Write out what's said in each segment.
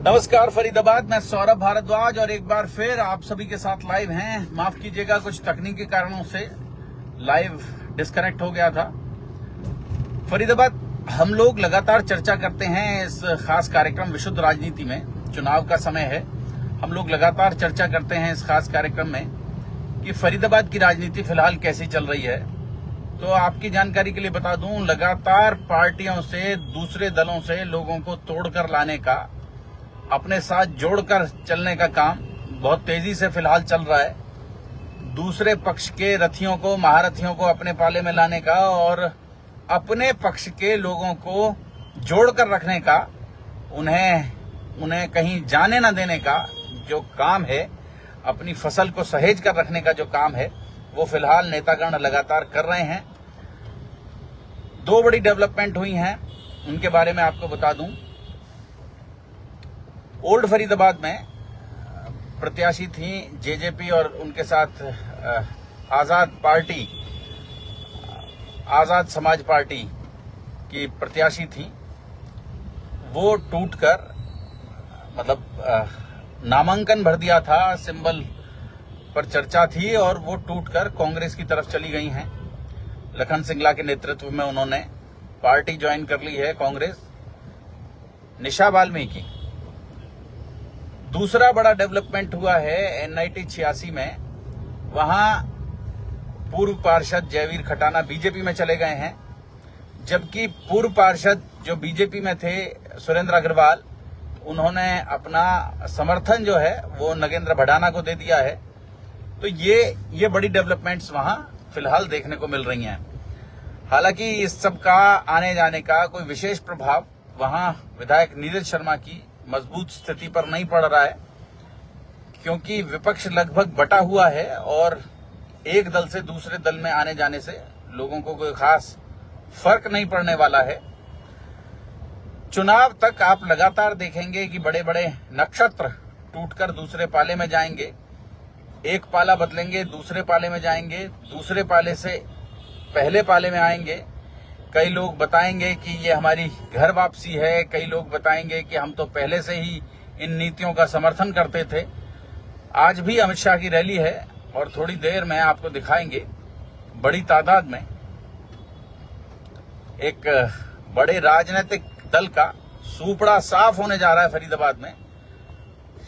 नमस्कार फरीदाबाद, मैं सौरभ भारद्वाज और एक बार फिर आप सभी के साथ लाइव हैं। माफ कीजिएगा, कुछ तकनीकी कारणों से लाइव डिस्कनेक्ट हो गया था। फरीदाबाद हम लोग लगातार चर्चा करते हैं इस खास कार्यक्रम विशुद्ध राजनीति में। चुनाव का समय है, हम लोग लगातार चर्चा करते हैं इस खास कार्यक्रम में कि फरीदाबाद की राजनीति फिलहाल कैसी चल रही है। तो आपकी जानकारी के लिए बता दूं, लगातार पार्टियों से, दूसरे दलों से लोगों को तोड़कर लाने का, अपने साथ जोड़कर चलने का काम बहुत तेजी से फिलहाल चल रहा है। दूसरे पक्ष के रथियों को, महारथियों को अपने पाले में लाने का और अपने पक्ष के लोगों को जोड़कर रखने का, उन्हें कहीं जाने न देने का जो काम है, अपनी फसल को सहेज कर रखने का जो काम है, वो फिलहाल नेतागण लगातार कर रहे हैं। दो बड़ी डेवलपमेंट हुई हैं, उनके बारे में आपको बता दूं। ओल्ड फरीदाबाद में प्रत्याशी थी जेजेपी और उनके साथ आजाद समाज पार्टी की प्रत्याशी थी। वो टूटकर, मतलब नामांकन भर दिया था, सिंबल पर चर्चा थी और वो टूटकर कांग्रेस की तरफ चली गई हैं। लखन सिंगला के नेतृत्व में उन्होंने पार्टी ज्वाइन कर ली है, कांग्रेस। निशा वाल्मीकि। दूसरा बड़ा डेवलपमेंट हुआ है एनआईटी 86 में। वहां पूर्व पार्षद जयवीर खटाना बीजेपी में चले गए हैं, जबकि पूर्व पार्षद जो बीजेपी में थे सुरेंद्र अग्रवाल, उन्होंने अपना समर्थन जो है वो नगेंद्र भडाना को दे दिया है। तो ये बड़ी डेवलपमेंट्स वहां फिलहाल देखने को मिल रही हैं। हालांकि इस सब का आने जाने का कोई विशेष प्रभाव वहां विधायक नीरज शर्मा की मजबूत स्थिति पर नहीं पड़ रहा है, क्योंकि विपक्ष लगभग बटा हुआ है और एक दल से दूसरे दल में आने जाने से लोगों को कोई खास फर्क नहीं पड़ने वाला है। चुनाव तक आप लगातार देखेंगे कि बड़े बड़े नक्षत्र टूटकर दूसरे पाले में जाएंगे, एक पाला बदलेंगे, दूसरे पाले में जाएंगे, दूसरे पाले से पहले पाले में आएंगे। कई लोग बताएंगे कि ये हमारी घर वापसी है, कई लोग बताएंगे कि हम तो पहले से ही इन नीतियों का समर्थन करते थे। आज भी अमित शाह की रैली है और थोड़ी देर में आपको दिखाएंगे बड़ी तादाद में एक बड़े राजनीतिक दल का सूपड़ा साफ होने जा रहा है फरीदाबाद में।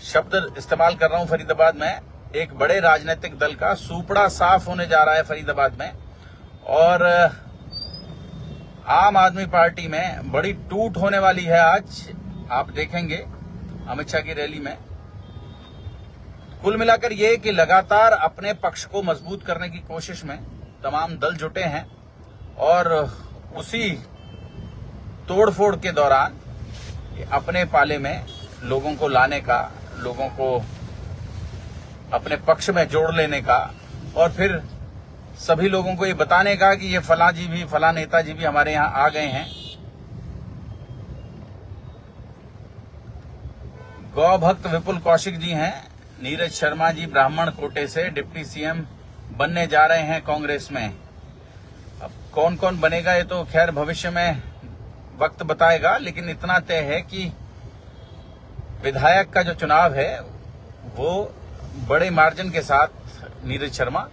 शब्द इस्तेमाल कर रहा हूं फरीदाबाद में, एक बड़े राजनीतिक दल का सूपड़ा साफ होने जा रहा है फरीदाबाद में। और आम आदमी पार्टी में बड़ी टूट होने वाली है आज, आप देखेंगे अमित शाह की रैली में। कुल मिलाकर ये कि लगातार अपने पक्ष को मजबूत करने की कोशिश में तमाम दल जुटे हैं और उसी तोड़फोड़ के दौरान अपने पाले में लोगों को लाने का, लोगों को अपने पक्ष में जोड़ लेने का और फिर सभी लोगों को ये बताने का कि ये फलां जी भी, फलां नेताजी भी हमारे यहां आ गए हैं। गौ भक्त विपुल कौशिक जी हैं, नीरज शर्मा जी ब्राह्मण कोटे से डिप्टी सीएम बनने जा रहे हैं कांग्रेस में। अब कौन कौन बनेगा ये तो खैर भविष्य में वक्त बताएगा, लेकिन इतना तय है कि विधायक का जो चुनाव है वो बड़े मार्जिन के साथ नीरज शर्मा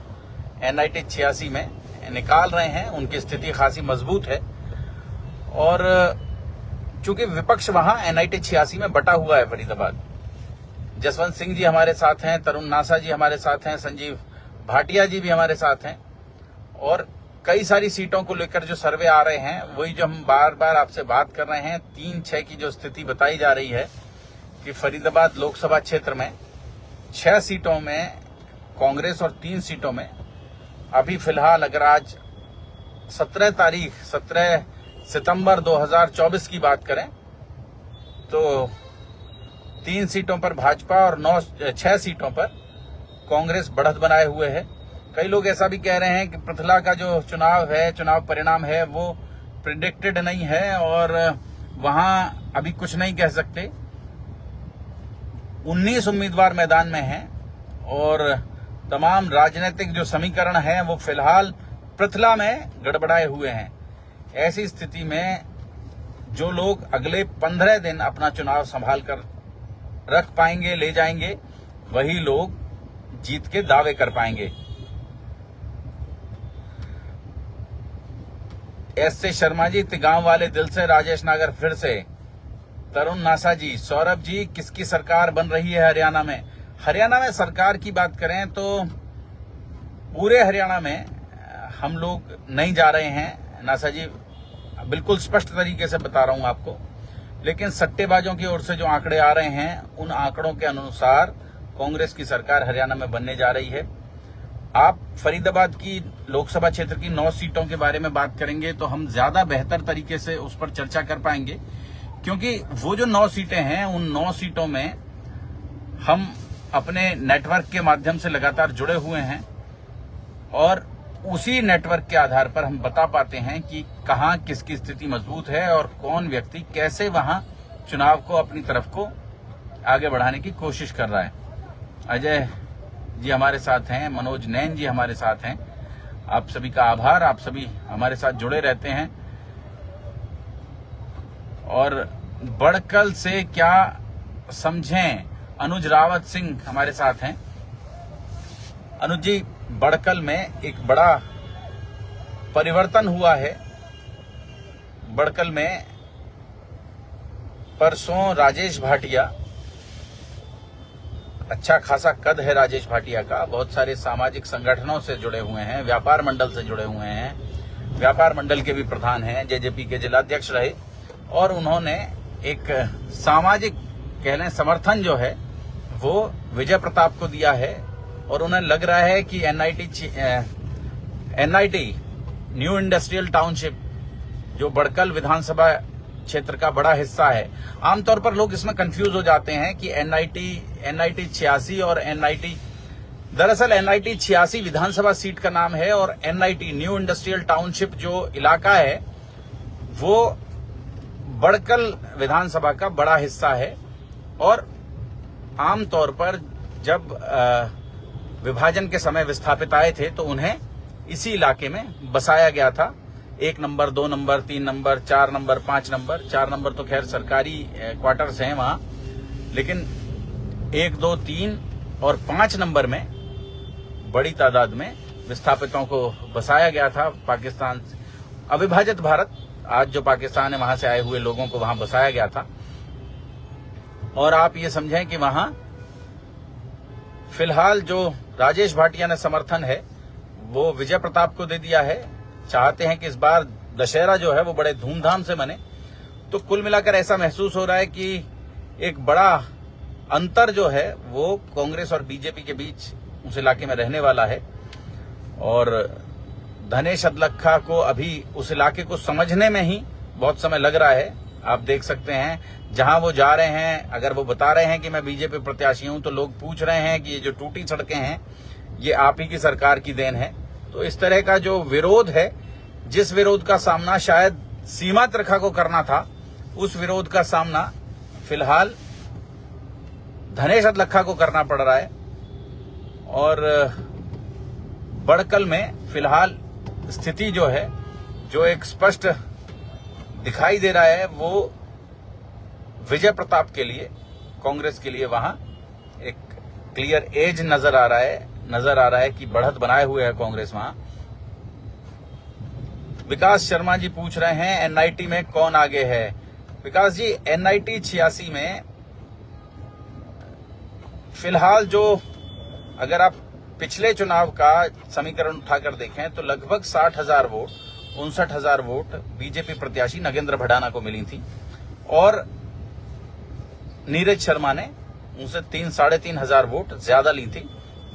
एनआईटी 86 में निकाल रहे हैं। उनकी स्थिति खासी मजबूत है और चूंकि विपक्ष वहां एनआईटी 86 में बटा हुआ है फरीदाबाद। जसवंत सिंह जी हमारे साथ हैं, तरुण नासा जी हमारे साथ हैं, संजीव भाटिया जी भी हमारे साथ हैं और कई सारी सीटों को लेकर जो सर्वे आ रहे हैं वही जो हम बार बार आपसे बात कर रहे हैं। 3-6 की जो स्थिति बताई जा रही है कि फरीदाबाद लोकसभा क्षेत्र में 6 सीटों में कांग्रेस और 3 सीटों में अभी फिलहाल, अगर आज 17 सितंबर 2024 की बात करें तो 3 सीटों पर भाजपा और 6 सीटों पर कांग्रेस बढ़त बनाए हुए है। कई लोग ऐसा भी कह रहे हैं कि पृथला का जो चुनाव परिणाम है वो प्रिडिक्टेड नहीं है और वहां अभी कुछ नहीं कह सकते। 19 उम्मीदवार मैदान में हैं और तमाम राजनीतिक जो समीकरण हैं वो फिलहाल पृथला में गड़बड़ाए हुए हैं। ऐसी स्थिति में जो लोग अगले 15 दिन अपना चुनाव संभाल कर रख पाएंगे, ले जाएंगे, वही लोग जीत के दावे कर पाएंगे। एस शर्मा जी, गांव वाले दिल से, राजेश नागर फिर से, तरुण नासा जी, सौरभ जी, किसकी सरकार बन रही है हरियाणा में? हरियाणा में सरकार की बात करें तो पूरे हरियाणा में हम लोग नहीं जा रहे हैं नासा जी, बिल्कुल स्पष्ट तरीके से बता रहा हूं आपको। लेकिन सट्टेबाजों की ओर से जो आंकड़े आ रहे हैं, उन आंकड़ों के अनुसार कांग्रेस की सरकार हरियाणा में बनने जा रही है। आप फरीदाबाद की लोकसभा क्षेत्र की 9 सीटों के बारे में बात करेंगे तो हम ज्यादा बेहतर तरीके से उस पर चर्चा कर पाएंगे, क्योंकि वो जो 9 सीटें हैं, उन 9 सीटों में हम अपने नेटवर्क के माध्यम से लगातार जुड़े हुए हैं और उसी नेटवर्क के आधार पर हम बता पाते हैं कि कहां किसकी स्थिति मजबूत है और कौन व्यक्ति कैसे वहां चुनाव को अपनी तरफ को आगे बढ़ाने की कोशिश कर रहा है। अजय जी हमारे साथ हैं, मनोज नैन जी हमारे साथ हैं, आप सभी का आभार। आप सभी हमारे साथ जुड़े रहते हैं। और बड़कल से क्या समझें, अनुज रावत सिंह हमारे साथ हैं। अनुज जी, बड़कल में एक बड़ा परिवर्तन हुआ है। बड़कल में परसों राजेश भाटिया, अच्छा खासा कद है राजेश भाटिया का, बहुत सारे सामाजिक संगठनों से जुड़े हुए हैं, व्यापार मंडल से जुड़े हुए हैं, व्यापार मंडल के भी प्रधान हैं, जेजेपी के जिलाध्यक्ष रहे, और उन्होंने एक सामाजिक कह लें समर्थन जो है वो विजय प्रताप को दिया है। और उन्हें लग रहा है कि एनआईटी न्यू इंडस्ट्रियल टाउनशिप जो बड़कल विधानसभा क्षेत्र का बड़ा हिस्सा है, आमतौर पर लोग इसमें कंफ्यूज हो जाते हैं कि एनआईटी 86 और एनआईटी, दरअसल एनआईटी 86 विधानसभा सीट का नाम है और एनआईटी न्यू इंडस्ट्रियल टाउनशिप जो इलाका है वो बड़कल विधानसभा का बड़ा हिस्सा है। और आमतौर पर जब विभाजन के समय विस्थापित आए थे तो उन्हें इसी इलाके में बसाया गया था। 1 number, 2 number, 3 number, 4 number, 5 number. 4 number तो खैर सरकारी क्वार्टर्स हैं वहां, लेकिन 1, 2, 3 और 5 नंबर में बड़ी तादाद में विस्थापितों को बसाया गया था। पाकिस्तान, अविभाजित भारत, आज जो पाकिस्तान है वहां से आए हुए लोगों को वहां बसाया गया था। और आप ये समझें कि वहां फिलहाल जो राजेश भाटिया ने समर्थन है वो विजय प्रताप को दे दिया है। चाहते हैं कि इस बार दशहरा जो है वो बड़े धूमधाम से मने। तो कुल मिलाकर ऐसा महसूस हो रहा है कि एक बड़ा अंतर जो है वो कांग्रेस और बीजेपी के बीच उस इलाके में रहने वाला है। और धनेश अदलखा को अभी उस इलाके को समझने में ही बहुत समय लग रहा है। आप देख सकते हैं जहां वो जा रहे हैं, अगर वो बता रहे हैं कि मैं बीजेपी प्रत्याशी हूं तो लोग पूछ रहे हैं कि ये जो टूटी सड़कें हैं ये आप ही की सरकार की देन है। तो इस तरह का जो विरोध है, जिस विरोध का सामना शायद सीमा त्रिखा को करना था, उस विरोध का सामना फिलहाल धनेश अदलखा को करना पड़ रहा है। और बड़कल में फिलहाल स्थिति जो है, जो एक स्पष्ट दिखाई दे रहा है, वो विजय प्रताप के लिए, कांग्रेस के लिए वहां एक क्लियर एज नजर आ रहा है कि बढ़त बनाए हुए है कांग्रेस वहां। विकास शर्मा जी पूछ रहे हैं एनआईटी में कौन आगे है। विकास जी, एनआईटी 86 में फिलहाल जो, अगर आप पिछले चुनाव का समीकरण उठाकर देखें तो लगभग 60,000 वोट, 59,000 वोट बीजेपी प्रत्याशी नगेंद्र भडाना को मिली थी और नीरज शर्मा ने उनसे 3-3,500 वोट ज्यादा ली थी।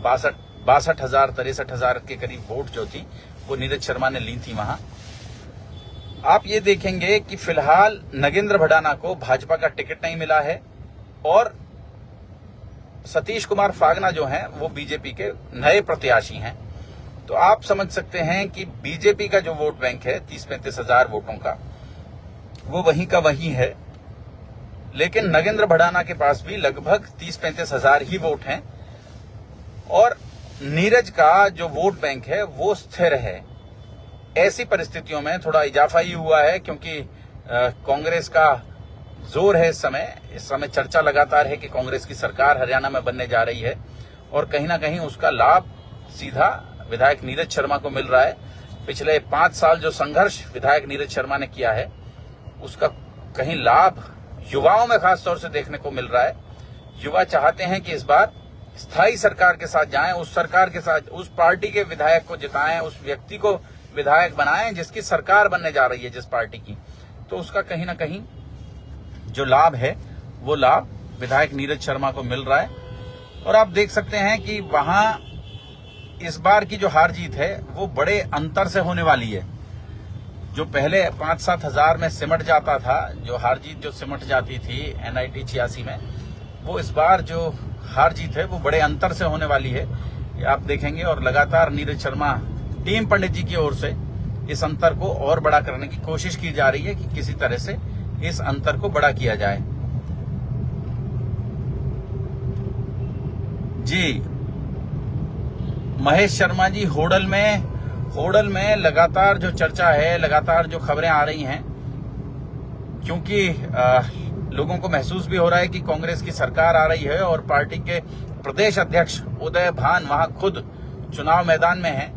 62,000, 63,000 के करीब वोट जो थी वो नीरज शर्मा ने ली थी वहां। आप ये देखेंगे कि फिलहाल नगेंद्र भडाना को भाजपा का टिकट नहीं मिला है और सतीश कुमार फागना जो हैं वो बीजेपी के नए प्रत्याशी हैं। तो आप समझ सकते हैं कि बीजेपी का जो वोट बैंक है 30-35,000 वोटों का, वो वहीं का वहीं है। लेकिन नगेंद्र भडाना के पास भी लगभग 30-35,000 ही वोट हैं और नीरज का जो वोट बैंक है वो स्थिर है। ऐसी परिस्थितियों में थोड़ा इजाफा ही हुआ है क्योंकि कांग्रेस का जोर है इस समय चर्चा लगातार है कि कांग्रेस की सरकार हरियाणा में बनने जा रही है और कहीं ना कहीं उसका लाभ सीधा विधायक नीरज शर्मा को मिल रहा है। पिछले 5 साल जो संघर्ष विधायक नीरज शर्मा ने किया है उसका कहीं लाभ युवाओं में खास तौर से देखने को मिल रहा है। युवा चाहते हैं कि इस बार स्थायी सरकार के साथ जाएं, उस सरकार के साथ उस पार्टी के विधायक को जिताएं, उस व्यक्ति को विधायक बनाएं जिसकी सरकार बनने जा रही है जिस पार्टी की। तो उसका कहीं ना कहीं जो लाभ है वो लाभ विधायक नीरज शर्मा को मिल रहा है। और आप देख सकते हैं कि वहां इस बार की जो हार जीत है वो बड़े अंतर से होने वाली है। जो पहले 5-7 हजार में सिमट जाता था, जो हार जीत जो सिमट जाती थी NIT 86 में, वो इस बार जो हार जीत है वो बड़े अंतर से होने वाली है, ये आप देखेंगे। और लगातार नीरज शर्मा टीम पंडित जी की ओर से इस अंतर को और बड़ा करने की कोशिश की जा रही है कि किसी तरह से इस अंतर को बड़ा किया जाए। जी महेश शर्मा जी, होडल में लगातार जो चर्चा है, लगातार जो खबरें आ रही हैं, क्योंकि लोगों को महसूस भी हो रहा है कि कांग्रेस की सरकार आ रही है और पार्टी के प्रदेश अध्यक्ष उदय भान वहां खुद चुनाव मैदान में हैं।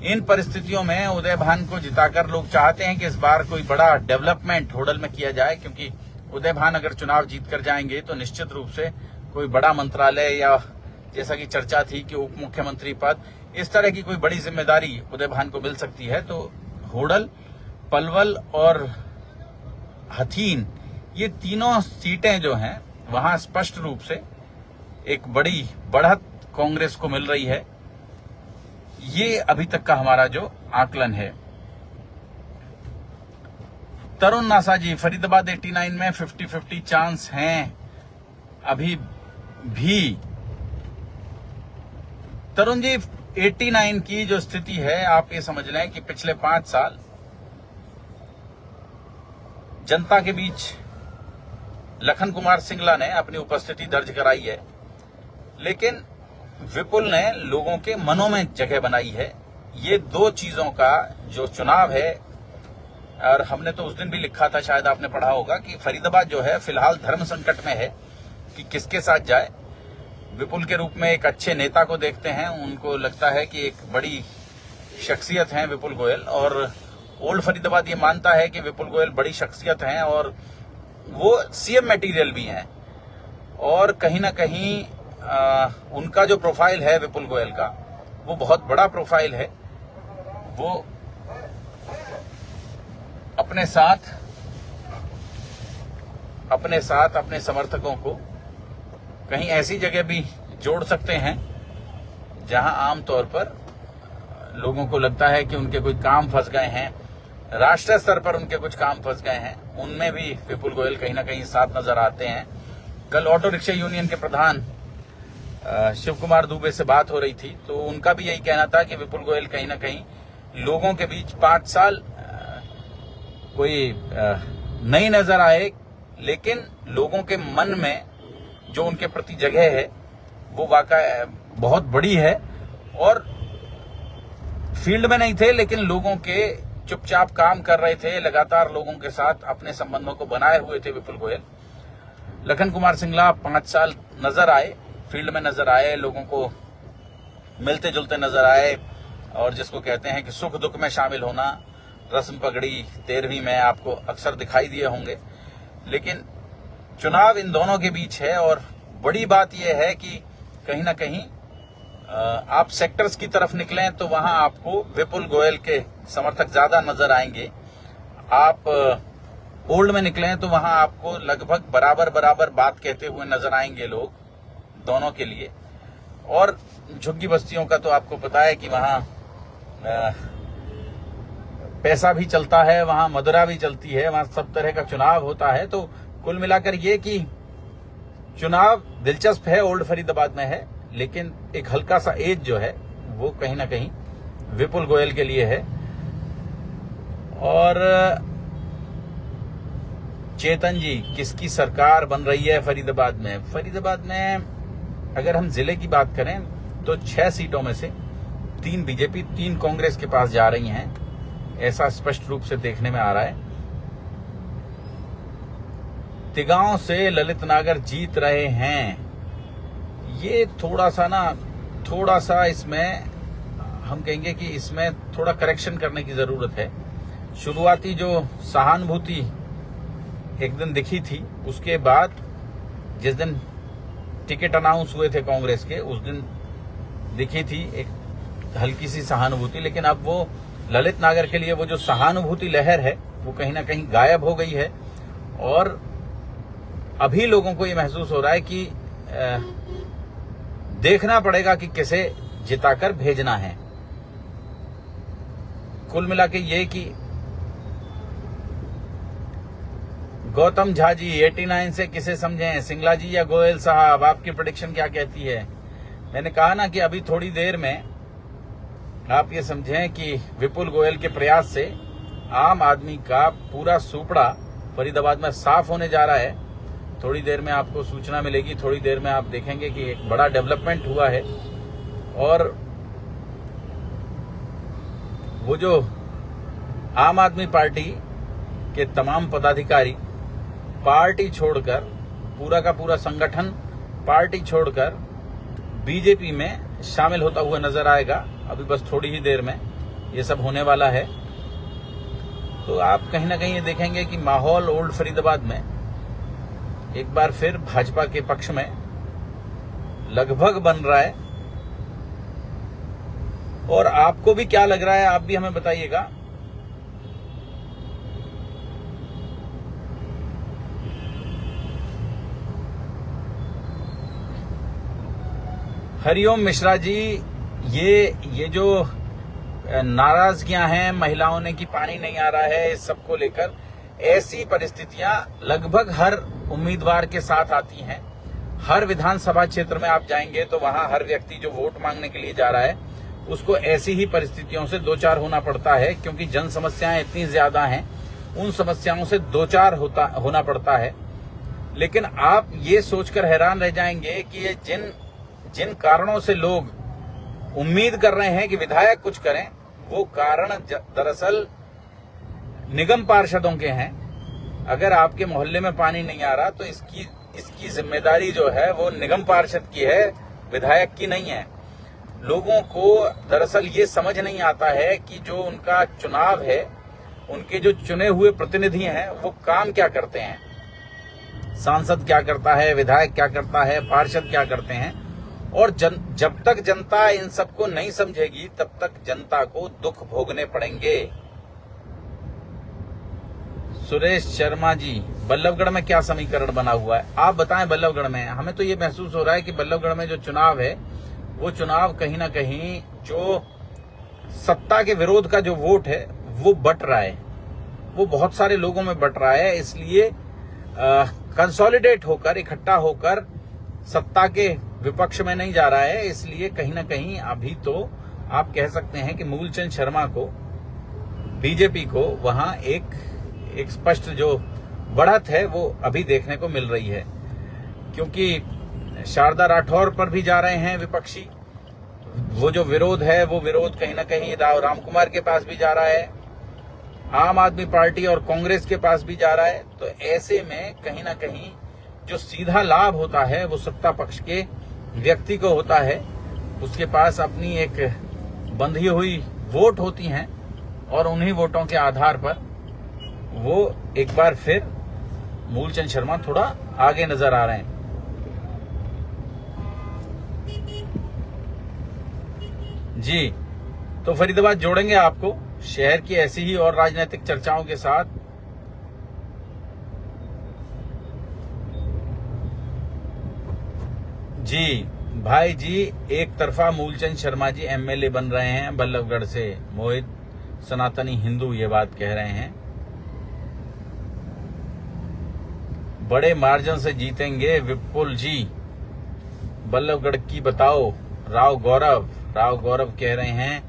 इन परिस्थितियों में उदय भान को जिताकर लोग चाहते हैं कि इस बार कोई बड़ा डेवलपमेंट होडल में किया जाए, क्योंकि उदय भान अगर चुनाव जीत कर जाएंगे तो निश्चित रूप से कोई बड़ा मंत्रालय या जैसा कि चर्चा थी कि उप मुख्यमंत्री पद, इस तरह की कोई बड़ी जिम्मेदारी उदय भान को मिल सकती है। तो होडल, पलवल और हथीन, ये तीनों सीटें जो हैं वहां स्पष्ट रूप से एक बड़ी बढ़त कांग्रेस को मिल रही है। ये अभी तक का हमारा जो आकलन है। तरुण नासा जी, फरीदाबाद 89 में 50-50 चांस हैं अभी भी। तरुण जी, 89 की जो स्थिति है आप ये समझ लें कि पिछले 5 साल जनता के बीच लखन कुमार सिंगला ने अपनी उपस्थिति दर्ज कराई है, लेकिन विपुल ने लोगों के मनों में जगह बनाई है। ये 2 चीजों का जो चुनाव है, और हमने तो उस दिन भी लिखा था, शायद आपने पढ़ा होगा, कि फरीदाबाद जो है फिलहाल धर्म संकट में है कि किसके साथ जाए। विपुल के रूप में एक अच्छे नेता को देखते हैं, उनको लगता है कि एक बड़ी शख्सियत है विपुल गोयल, और ओल्ड फरीदाबाद ये मानता है कि विपुल गोयल बड़ी शख्सियत हैं और वो CM मटेरियल भी हैं। और कहीं ना कहीं उनका जो प्रोफाइल है विपुल गोयल का, वो बहुत बड़ा प्रोफाइल है। वो अपने साथ अपने समर्थकों को कहीं ऐसी जगह भी जोड़ सकते हैं जहां आमतौर पर लोगों को लगता है कि उनके कोई काम फंस गए हैं, राष्ट्रीय स्तर पर उनके कुछ काम फंस गए हैं, उनमें भी विपुल गोयल कहीं ना कहीं साथ नजर आते हैं। कल ऑटो रिक्शा यूनियन के प्रधान शिव कुमार दुबे से बात हो रही थी, तो उनका भी यही कहना था कि विपुल गोयल कहीं ना कहीं लोगों के बीच 5 साल कोई नहीं नजर आए, लेकिन लोगों के मन में जो उनके प्रति जगह है वो वाकई बहुत बड़ी है। और फील्ड में नहीं थे, लेकिन लोगों के चुपचाप काम कर रहे थे, लगातार लोगों के साथ अपने संबंधों को बनाए हुए थे विपुल गोयल। लखन कुमार सिंगला 5 साल नजर आए, फील्ड में नजर आए, लोगों को मिलते जुलते नजर आए, और जिसको कहते हैं कि सुख दुख में शामिल होना, रस्म पगड़ी 13वीं में आपको अक्सर दिखाई दिए होंगे। लेकिन चुनाव इन दोनों के बीच है, और बड़ी बात यह है कि कहीं ना कहीं आप सेक्टर्स की तरफ निकलें तो वहां आपको विपुल गोयल के समर्थक ज्यादा नजर आएंगे। आप ओल्ड में निकलें तो वहां आपको लगभग बराबर बात कहते हुए नजर आएंगे लोग, दोनों के लिए। और झुग्गी बस्तियों का तो आपको पता है कि वहां पैसा भी चलता है, वहां मदिरा भी चलती है, वहां सब तरह का चुनाव होता है। तो कुल मिलाकर ये कि चुनाव दिलचस्प है, ओल्ड फरीदाबाद में है, लेकिन एक हल्का सा एज जो है वो कहीं ना कहीं विपुल गोयल के लिए है। और चेतन जी, किसकी सरकार बन रही है फरीदाबाद में? फरीदाबाद में अगर हम जिले की बात करें तो 6 सीटों में से 3 बीजेपी, 3 कांग्रेस के पास जा रही हैं, ऐसा स्पष्ट रूप से देखने में आ रहा है। तिगांव से ललित नागर जीत रहे हैं, ये थोड़ा सा इसमें हम कहेंगे कि इसमें थोड़ा करेक्शन करने की जरूरत है। शुरुआती जो सहानुभूति एक दिन दिखी थी, उसके बाद जिस दिन टिकट अनाउंस हुए थे कांग्रेस के, उस दिन दिखी थी एक हल्की सी सहानुभूति, लेकिन अब वो ललित नागर के लिए वो जो सहानुभूति लहर है वो कहीं ना कहीं गायब हो गई है। और अभी लोगों को ये महसूस हो रहा है कि देखना पड़ेगा कि किसे जिताकर भेजना है। कुल मिला के ये कि गौतम झा जी 89 से किसे समझें, सिंगला जी या गोयल साहब, आपकी प्रेडिक्शन क्या कहती है? मैंने कहा ना कि अभी थोड़ी देर में आप ये समझें कि विपुल गोयल के प्रयास से आम आदमी का पूरा सुपड़ा फरीदाबाद में साफ होने जा रहा है। थोड़ी देर में आपको सूचना मिलेगी, थोड़ी देर में आप देखेंगे कि एक बड़ा डेवलपमेंट हुआ है। और वो जो आम आदमी पार्टी के तमाम पदाधिकारी पार्टी छोड़कर, पूरा का पूरा संगठन पार्टी छोड़कर बीजेपी में शामिल होता हुआ नजर आएगा। अभी बस थोड़ी ही देर में ये सब होने वाला है। तो आप कहीं ना कहीं ये देखेंगे कि माहौल ओल्ड फरीदाबाद में एक बार फिर भाजपा के पक्ष में लगभग बन रहा है। और आपको भी क्या लग रहा है, आप भी हमें बताइएगा। हरिओम मिश्रा जी, ये जो नाराजगियां हैं महिलाओं ने कि पानी नहीं आ रहा है, इस सब को लेकर ऐसी परिस्थितियां लगभग हर उम्मीदवार के साथ आती हैं। हर विधानसभा क्षेत्र में आप जाएंगे तो वहां हर व्यक्ति जो वोट मांगने के लिए जा रहा है उसको ऐसी ही परिस्थितियों से दो चार होना पड़ता है, क्योंकि जन समस्याएं इतनी ज्यादा हैं, उन समस्याओं से दो चार होना पड़ता है। लेकिन आप ये सोचकर हैरान रह जाएंगे कि ये जिन कारणों से लोग उम्मीद कर रहे हैं कि विधायक कुछ करें, वो कारण दरअसल निगम पार्षदों के हैं। अगर आपके मोहल्ले में पानी नहीं आ रहा तो इसकी जिम्मेदारी जो है वो निगम पार्षद की है, विधायक की नहीं है। लोगों को दरअसल ये समझ नहीं आता है कि जो उनका चुनाव है, उनके जो चुने हुए प्रतिनिधि हैं वो काम क्या करते हैं, सांसद क्या करता है, विधायक क्या करता है, पार्षद क्या करते हैं। और जब तक जनता इन सबको नहीं समझेगी तब तक जनता को दुख भोगने पड़ेंगे। सुरेश शर्मा जी, बल्लभगढ़ में क्या समीकरण बना हुआ है, आप बताएं। बल्लभगढ़ में हमें तो ये महसूस हो रहा है कि बल्लभगढ़ में जो चुनाव है वो चुनाव कहीं ना कहीं जो सत्ता के विरोध का जो वोट है वो बट रहा है, वो बहुत सारे लोगों में बट रहा है। इसलिए कंसोलिडेट होकर, इकट्ठा होकर सत्ता के विपक्ष में नहीं जा रहा है। इसलिए कहीं ना कहीं अभी तो आप कह सकते हैं कि मूलचंद शर्मा को, बीजेपी को वहां एक स्पष्ट जो बढ़त है वो अभी देखने को मिल रही है, क्योंकि शारदा राठौर पर भी जा रहे हैं विपक्षी। वो जो विरोध है वो विरोध कहीं ना कहीं राम कुमार के पास भी जा रहा है, आम आदमी पार्टी और कांग्रेस के पास भी जा रहा है। तो ऐसे में कहीं ना कहीं जो सीधा लाभ होता है वो सत्ता पक्ष के व्यक्ति को होता है। उसके पास अपनी एक बंधी हुई वोट होती हैं और उन्हीं वोटों के आधार पर वो एक बार फिर मूलचंद शर्मा थोड़ा आगे नजर आ रहे हैं। जी, तो फरीदाबाद जोड़ेंगे आपको शहर की ऐसी ही और राजनीतिक चर्चाओं के साथ। जी भाई जी, एक तरफा मूलचंद शर्मा जी एमएलए बन रहे हैं बल्लभगढ़ से, मोहित सनातनी हिंदू ये बात कह रहे हैं। बड़े मार्जिन से जीतेंगे विपुल जी, बल्लभगढ़ की बताओ। राव गौरव कह रहे हैं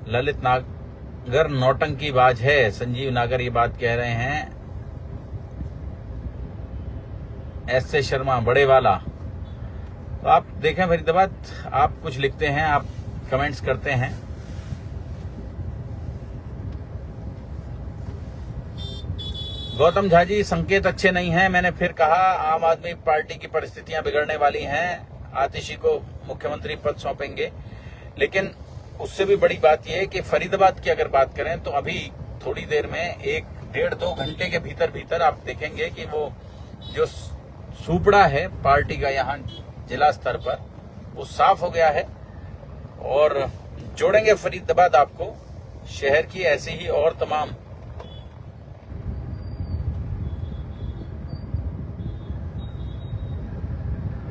ललित नागर नौटंकी बाज है। संजीव नागर ये बात कह रहे हैं। एस ए शर्मा बड़े वाला। तो आप देखें फरीदाबाद, आप कुछ लिखते हैं, आप कमेंट्स करते हैं। गौतम झा जी, संकेत अच्छे नहीं हैं। मैंने फिर कहा, आम आदमी पार्टी की परिस्थितियां बिगड़ने वाली हैं। आतिशी को मुख्यमंत्री पद सौंपेंगे। लेकिन उससे भी बड़ी बात यह है कि फरीदाबाद की अगर बात करें तो अभी थोड़ी देर में 1-1.5-2 घंटे के भीतर भीतर आप देखेंगे कि वो जो सुपड़ा है पार्टी का यहाँ जिला स्तर पर, वो साफ हो गया है। और जोड़ेंगे फरीदाबाद आपको शहर की ऐसी ही और तमाम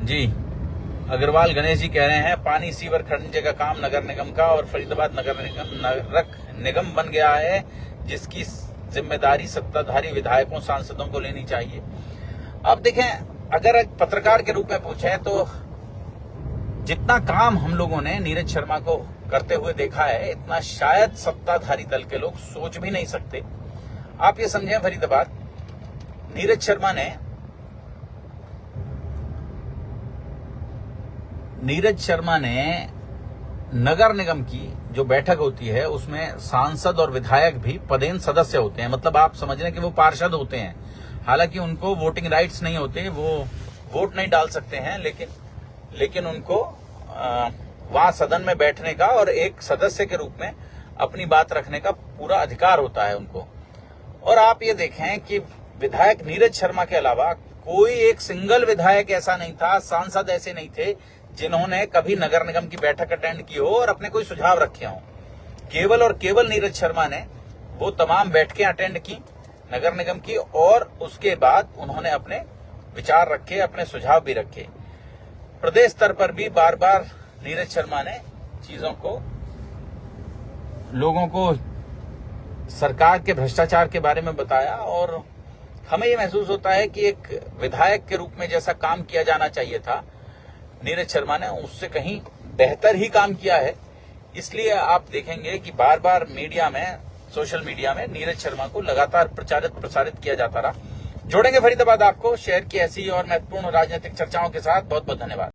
जी। अग्रवाल गणेश जी कह रहे हैं, पानी सीवर खरीदने का काम नगर निगम का और फरीदाबाद नगर निगम बन गया है, जिसकी जिम्मेदारी सत्ताधारी विधायकों सांसदों को लेनी चाहिए। अब देखें, अगर एक पत्रकार के रूप में पूछें तो जितना काम हम लोगों ने नीरज शर्मा को करते हुए देखा है, इतना शायद सत्ताधारी दल के लोग सोच भी नहीं सकते। आप ये समझें, फरीदाबाद नीरज शर्मा ने नगर निगम की जो बैठक होती है उसमें सांसद और विधायक भी पदेन सदस्य होते हैं। मतलब आप समझ रहे हैं कि वो पार्षद होते हैं। हालांकि उनको वोटिंग राइट्स नहीं होते, वो वोट नहीं डाल सकते हैं, लेकिन उनको वहां सदन में बैठने का और एक सदस्य के रूप में अपनी बात रखने का पूरा अधिकार होता है उनको। और आप ये देखें कि विधायक नीरज शर्मा के अलावा कोई एक सिंगल विधायक ऐसा नहीं था, सांसद ऐसे नहीं थे जिन्होंने कभी नगर निगम की बैठक अटेंड की हो और अपने कोई सुझाव रखे हों। केवल और केवल नीरज शर्मा ने वो तमाम बैठकें अटेंड की नगर निगम की, और उसके बाद उन्होंने अपने विचार रखे, अपने सुझाव भी रखे। प्रदेश स्तर पर भी बार बार नीरज शर्मा ने चीजों को, लोगों को सरकार के भ्रष्टाचार के बारे में बताया, और हमें ये महसूस होता है कि एक विधायक के रूप में जैसा काम किया जाना चाहिए था, नीरज शर्मा ने उससे कहीं बेहतर ही काम किया है। इसलिए आप देखेंगे कि बार बार मीडिया में, सोशल मीडिया में नीरज शर्मा को लगातार प्रसारित किया जाता रहा। जोड़ेंगे फरीदाबाद आपको शहर की ऐसी और महत्वपूर्ण राजनीतिक चर्चाओं के साथ। बहुत बहुत धन्यवाद।